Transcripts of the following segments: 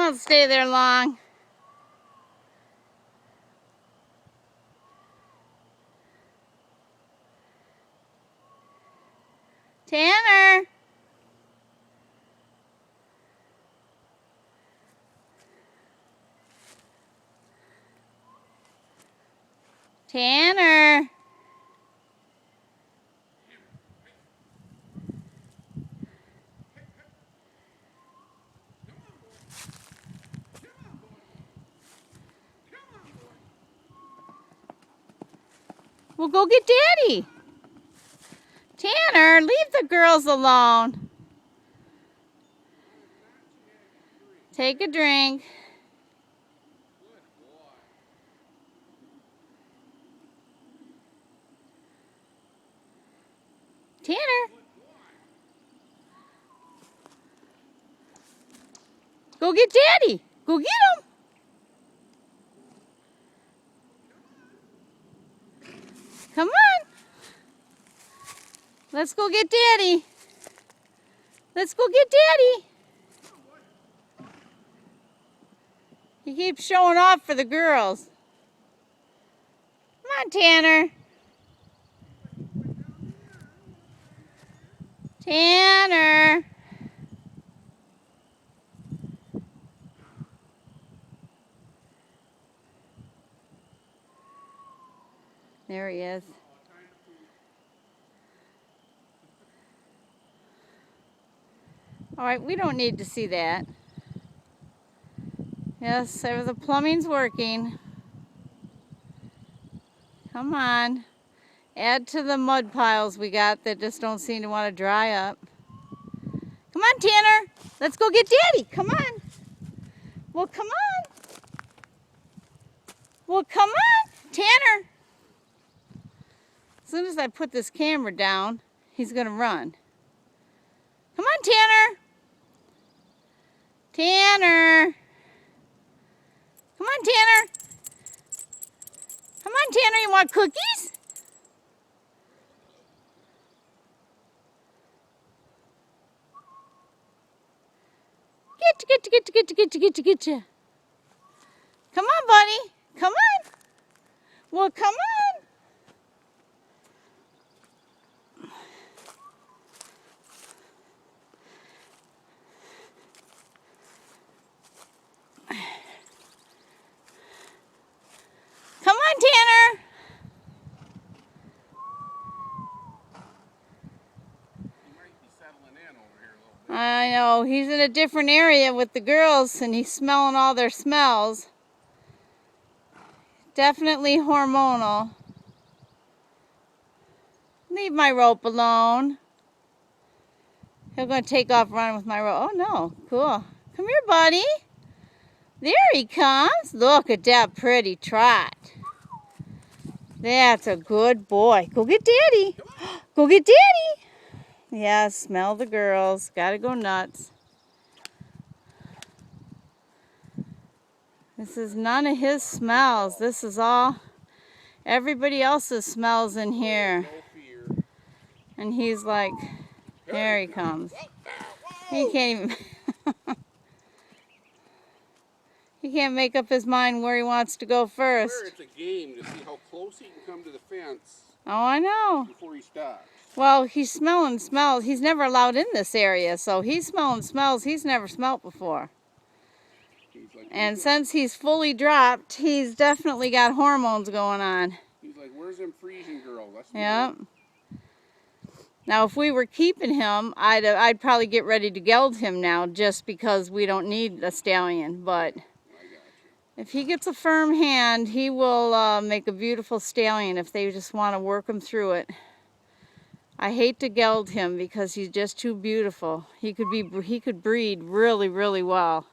won't stay there long. Tanner. Tanner. Well, go get Daddy. Tanner, leave the girls alone. Take a drink. Tanner. Go get Daddy. Go get him. Come on. Let's go get Daddy. Let's go get Daddy. He keeps showing off for the girls. Come on, Tanner. Tanner. There he is. All right, we don't need to see that. Yes, so the plumbing's working. Come on. Add to the mud piles we got that just don't seem to want to dry up. Come on, Tanner. Let's go get Daddy. Come on. Well, come on. Well, come on, Tanner. As soon as I put this camera down, he's going to run. Come on, Tanner. Tanner. Come on, Tanner. Come on, Tanner. You want cookies? Get you. Come on, buddy. Come on. Well, come on. Come on, Tanner. I know, he's in a different area with the girls and he's smelling all their smells. Definitely hormonal. Leave my rope alone. He's going to take off running with my rope. Oh no, cool. Come here, buddy. There he comes. Look at that pretty trot. That's a good boy. Go get Daddy. Go get Daddy. Yeah, smell the girls. Gotta go nuts. This is none of his smells. This is all everybody else's smells in here. And he's like, there he comes. He can't even... He can't make up his mind where he wants to go first. It's a game to see how close he can come to the fence. Oh, I know. Before he stops. Well, he's smelling smells. He's never allowed in this area, so he's smelling smells he's never smelt before. Like, and since he's fully dropped, he's definitely got hormones going on. He's like, where's them freezing girls? Yep. Now, if we were keeping him, I'd probably get ready to geld him now just because we don't need a stallion. But if he gets a firm hand, he will make a beautiful stallion if they just want to work him through it. I hate to geld him because he's just too beautiful. He could breed really, really well.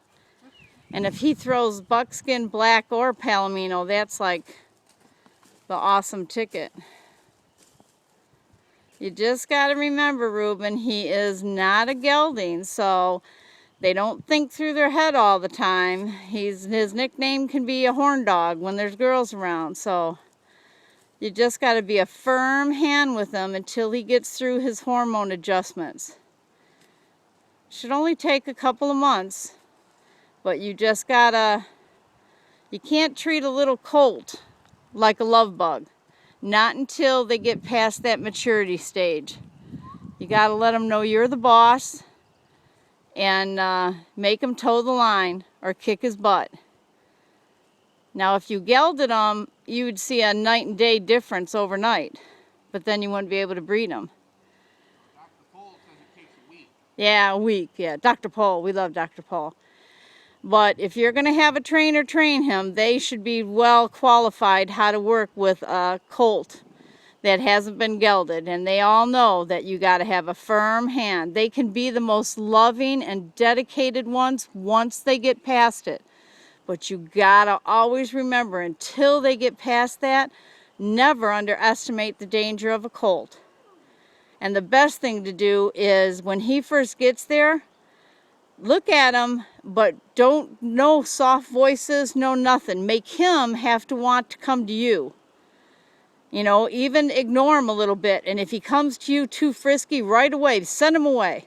And if he throws buckskin, black, or palomino, that's like the awesome ticket. You just got to remember, Reuben, he is not a gelding, so they don't think through their head all the time. His nickname can be a horn dog when there's girls around, so you just got to be a firm hand with him until he gets through his hormone adjustments. Should only take a couple of months. But you just gotta, you can't treat a little colt like a love bug. Not until they get past that maturity stage. You gotta let them know you're the boss and make him toe the line or kick his butt. Now, if you gelded them, you would see a night and day difference overnight, but then you wouldn't be able to breed them. Dr. Paul says it takes a week. Yeah, a week. Yeah, Dr. Paul. We love Dr. Paul. But if you're going to have a trainer train him, they should be well qualified how to work with a colt that hasn't been gelded. And they all know that you got to have a firm hand. They can be the most loving and dedicated ones once they get past it. But you got to always remember, until they get past that, never underestimate the danger of a colt. And the best thing to do is, when he first gets there, look at him, but no soft voices, no nothing. Make him have to want to come to you. You know, even ignore him a little bit. And if he comes to you too frisky, right away, send him away.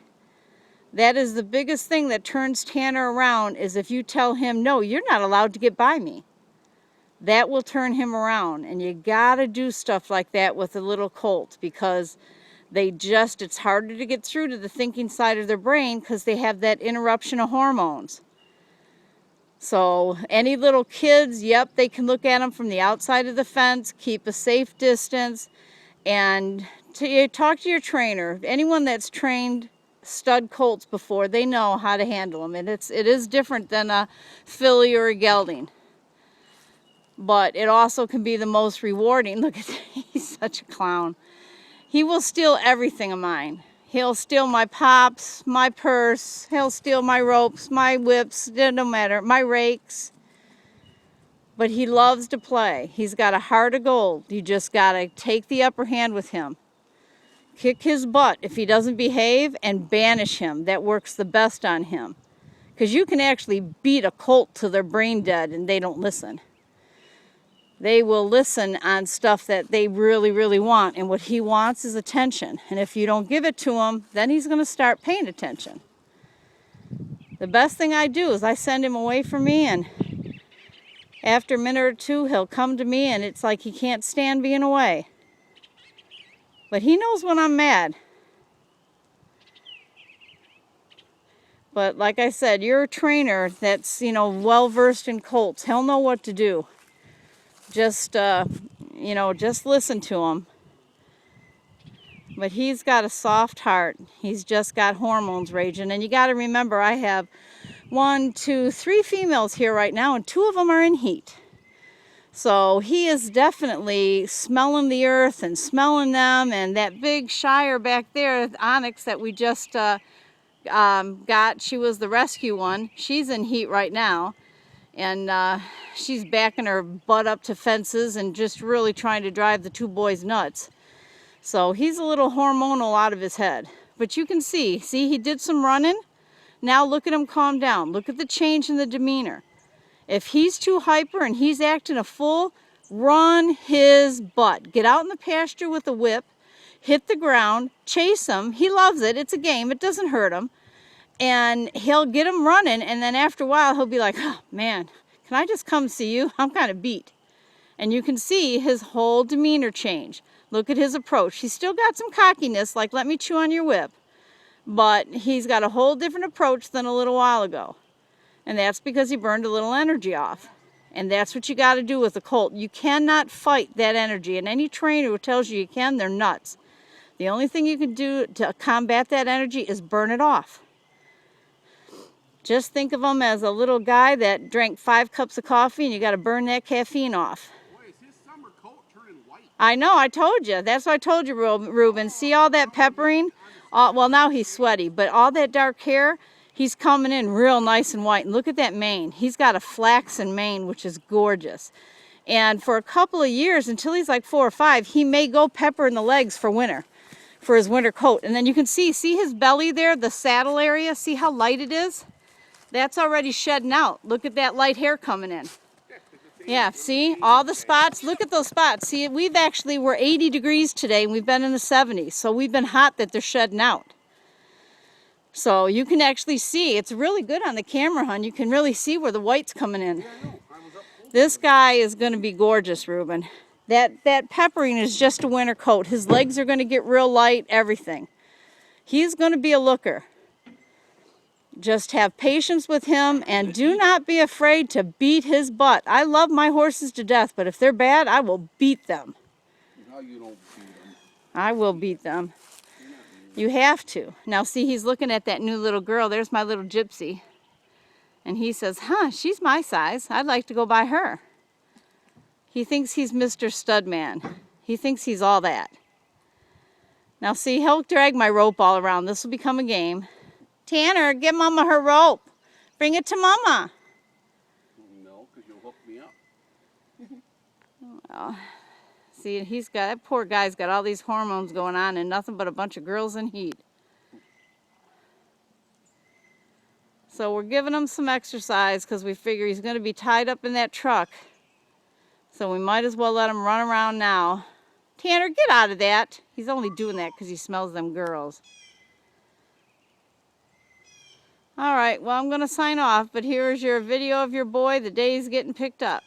That is the biggest thing that turns Tanner around, is if you tell him, no, you're not allowed to get by me. That will turn him around. And you got to do stuff like that with a little colt, because it's harder to get through to the thinking side of their brain because they have that interruption of hormones. So any little kids, yep, they can look at them from the outside of the fence, keep a safe distance, and talk to your trainer. Anyone that's trained stud colts before, they know how to handle them. And it is different than a filly or a gelding. But it also can be the most rewarding. Look at that. He's such a clown. He will steal everything of mine. He'll steal my pops, my purse. He'll steal my ropes, my whips, no matter, my rakes. But he loves to play. He's got a heart of gold. You just got to take the upper hand with him. Kick his butt if he doesn't behave, and banish him. That works the best on him. Because you can actually beat a colt till they're brain dead and they don't listen. They will listen on stuff that they really, really want. And what he wants is attention. And if you don't give it to him, then he's going to start paying attention. The best thing I do is I send him away from me, and after a minute or two, he'll come to me, and it's like he can't stand being away. But he knows when I'm mad. But like I said, you're a trainer that's, well-versed in colts. He'll know what to do. Just listen to him. But he's got a soft heart. He's just got hormones raging. And you got to remember, I have 3 females here right now, and 2 of them are in heat. So he is definitely smelling the earth and smelling them. And that big Shire back there, Onyx, that we just got, she was the rescue one. She's in heat right now. And she's backing her butt up to fences and just really trying to drive the 2 boys nuts. So he's a little hormonal out of his head. But you can see he did some running. Now look at him calm down. Look at the change in the demeanor. If he's too hyper and he's acting a fool, run his butt. Get out in the pasture with a whip, hit the ground, chase him. He loves it. It's a game. It doesn't hurt him. And he'll get him running, and then after a while he'll be like, oh man, can I just come see you? I'm kind of beat. And you can see his whole demeanor change. Look at his approach. He's still got some cockiness, like let me chew on your whip. But he's got a whole different approach than a little while ago. And that's because he burned a little energy off. And that's what you got to do with a colt. You cannot fight that energy. And any trainer who tells you can, they're nuts. The only thing you can do to combat that energy is burn it off. Just think of him as a little guy that drank 5 cups of coffee, and you got to burn that caffeine off. Boy, is his summer coat turning white? I know, I told you. That's what I told you, Reuben. See all that peppering? Well, now he's sweaty, but all that dark hair, he's coming in real nice and white. And look at that mane. He's got a flaxen mane, which is gorgeous. And for a couple of years, until he's like 4 or 5, he may go pepper in the legs for winter, for his winter coat. And then you can see his belly there, the saddle area. See how light it is? That's already shedding out. Look at that light hair coming in. Yeah, see? All the spots. Look at those spots. See, we're 80 degrees today, and we've been in the 70s. So we've been hot that they're shedding out. So you can actually see, it's really good on the camera, hon. You can really see where the white's coming in. Yeah, I know. I was up close. This guy is going to be gorgeous, Reuben. That peppering is just a winter coat. His legs are going to get real light, everything. He's going to be a looker. Just have patience with him and do not be afraid to beat his butt. I love my horses to death, but if they're bad, I will beat them. How you don't beat them? I will beat them. You have to. Now see, he's looking at that new little girl. There's my little gypsy. And he says, huh, she's my size. I'd like to go by her. He thinks he's Mr. Studman. He thinks he's all that. Now see, he'll drag my rope all around. This will become a game. Tanner, give Mama her rope. Bring it to Mama. No, because you'll hook me up. Well, see, that poor guy's got all these hormones going on and nothing but a bunch of girls in heat. So we're giving him some exercise because we figure he's going to be tied up in that truck. So we might as well let him run around now. Tanner, get out of that. He's only doing that because he smells them girls. All right, well, I'm going to sign off, but here's your video of your boy the day he's getting picked up.